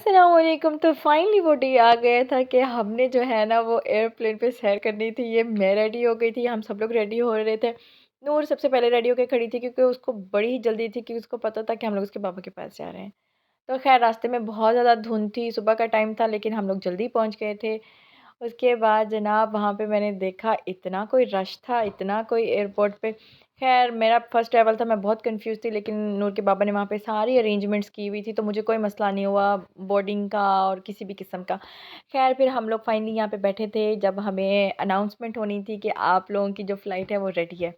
अस्सलामुअलैकुम। तो फाइनली वो डे आ गया था कि हमने जो है ना वो एयरप्लेन पे सैर करनी थी। ये मैं रेडी हो गई थी, हम सब लोग रेडी हो रहे थे। नूर सबसे पहले रेडी होके खड़ी थी क्योंकि उसको बड़ी ही जल्दी थी कि उसको पता था कि हम लोग उसके पापा के पास जा रहे हैं। तो खैर रास्ते में बहुत ज़्यादा धुंध थी, सुबह का टाइम था लेकिन हम लोग जल्दी पहुँच गए थे। उसके बाद जनाब वहाँ पे मैंने देखा इतना कोई रश था, इतना कोई एयरपोर्ट पे। ख़ैर मेरा फर्स्ट ट्रैवल था, मैं बहुत कन्फ्यूज़ थी लेकिन नूर के बाबा ने वहाँ पे सारी अरेंजमेंट्स की हुई थी तो मुझे कोई मसला नहीं हुआ बोर्डिंग का और किसी भी किस्म का। ख़ैर फिर हम लोग फाइनली यहाँ पे बैठे थे जब हमें अनाउंसमेंट होनी थी कि आप लोगों की जो फ़्लाइट है वो रेडी है।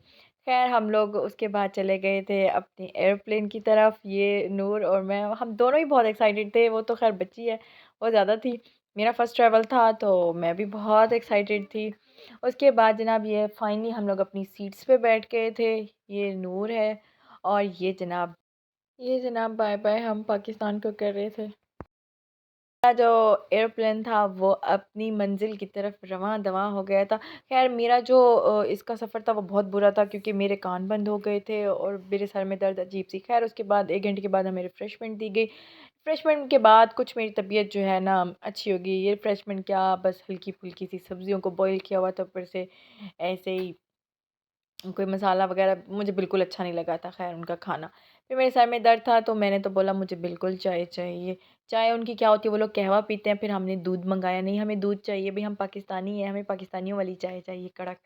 ख़ैर हम लोग उसके बाद चले गए थे अपनी एयरप्लेन की तरफ। ये नूर और मैं, हम दोनों ही बहुत एक्साइटेड थे। वो तो ख़ैर बच्ची है, वो ज़्यादा थी। मेरा फर्स्ट ट्रैवल था तो मैं भी बहुत एक्साइटेड थी। उसके बाद जनाब ये फाइनली हम लोग अपनी सीट्स पे बैठ गए थे। ये नूर है और ये जनाब बाय बाय हम पाकिस्तान को कर रहे थे। मेरा जो एयरप्लेन था वो अपनी मंजिल की तरफ रवां दवां हो गया था। खैर मेरा जो इसका सफ़र था वो बहुत बुरा था क्योंकि मेरे कान बंद हो गए थे और मेरे सर में दर्द अजीब सी। खैर उसके बाद 1 घंटे के बाद हमें रिफ़्रेशमेंट दी गई। रिफ़्रेशमेंट के बाद कुछ मेरी तबीयत जो है ना अच्छी हो गई। ये रिफ़्रेशमेंट क्या, बस हल्की-फुल्की सी सब्ज़ियों को बॉयल किया हुआ था ऊपर से, ऐसे ही कोई मसाला वगैरह मुझे बिल्कुल अच्छा नहीं लगा था ख़ैर उनका खाना। फिर मेरे सर में दर्द था तो मैंने तो बोला मुझे बिल्कुल चाय चाहिए। चाय उनकी क्या होती है, वो लोग कहवा पीते हैं, फिर हमने दूध मँगाया, नहीं हमें दूध चाहिए भई, हम पाकिस्तानी हैं, हमें पाकिस्तानियों वाली चाय चाहिए कड़क।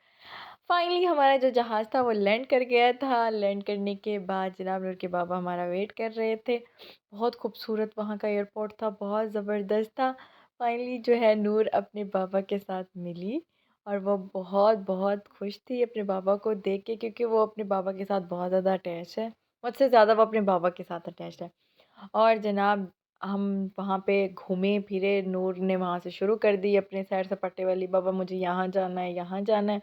फाइनली हमारा जो जहाज़ था वो लैंड कर गया था। लैंड करने के बाद जनाब नूर के बाबा हमारा वेट कर रहे थे। बहुत खूबसूरत वहाँ का एयरपोर्ट था, बहुत ज़बरदस्त था। फाइनली जो है नूर अपने बाबा के साथ मिली और वो बहुत बहुत खुश थी अपने बाबा को देख के क्योंकि वो अपने बाबा के साथ बहुत ज़्यादा अटैच है। मुझसे ज़्यादा वो अपने बाबा के साथ अटैच्ड है। और जनाब हम वहाँ पे घूमे फिरे, नूर ने वहाँ से शुरू कर दी अपने सैर-सपाटे वाली, बाबा मुझे यहाँ जाना है, यहाँ जाना है।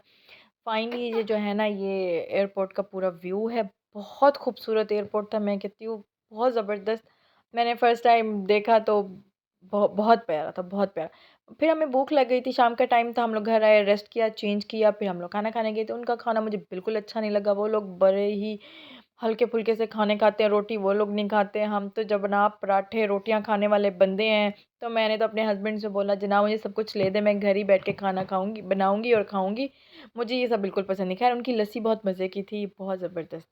फाइनली ये जो है ना ये एयरपोर्ट का पूरा व्यू है, बहुत खूबसूरत एयरपोर्ट था, मैं कहती हूँ बहुत ज़बरदस्त। मैंने फ़र्स्ट टाइम देखा तो बहुत प्यारा था, बहुत प्यारा। फिर हमें भूख लग गई थी, शाम का टाइम था, हम लोग घर आए, रेस्ट किया, चेंज किया, फिर हम लोग खाना खाने गए थे। उनका खाना मुझे बिल्कुल अच्छा नहीं लगा, वो लोग बड़े ही हल्के-फुल्के से खाने खाते हैं, रोटी वो लोग नहीं खाते। हम तो जनाब पराठे, रोटियाँ खाने वाले बंदे हैं। तो मैंने तो अपने हस्बैंड से बोला, "जनाब मुझे सब कुछ ले दें, मैं घर ही बैठ के खाना खाऊँगी बनाऊँगी और खाऊँगी। मुझे ये सब बिल्कुल पसंद नहीं।" ख़ैर उनकी लस्सी बहुत मज़े की थी, बहुत ज़बरदस्त।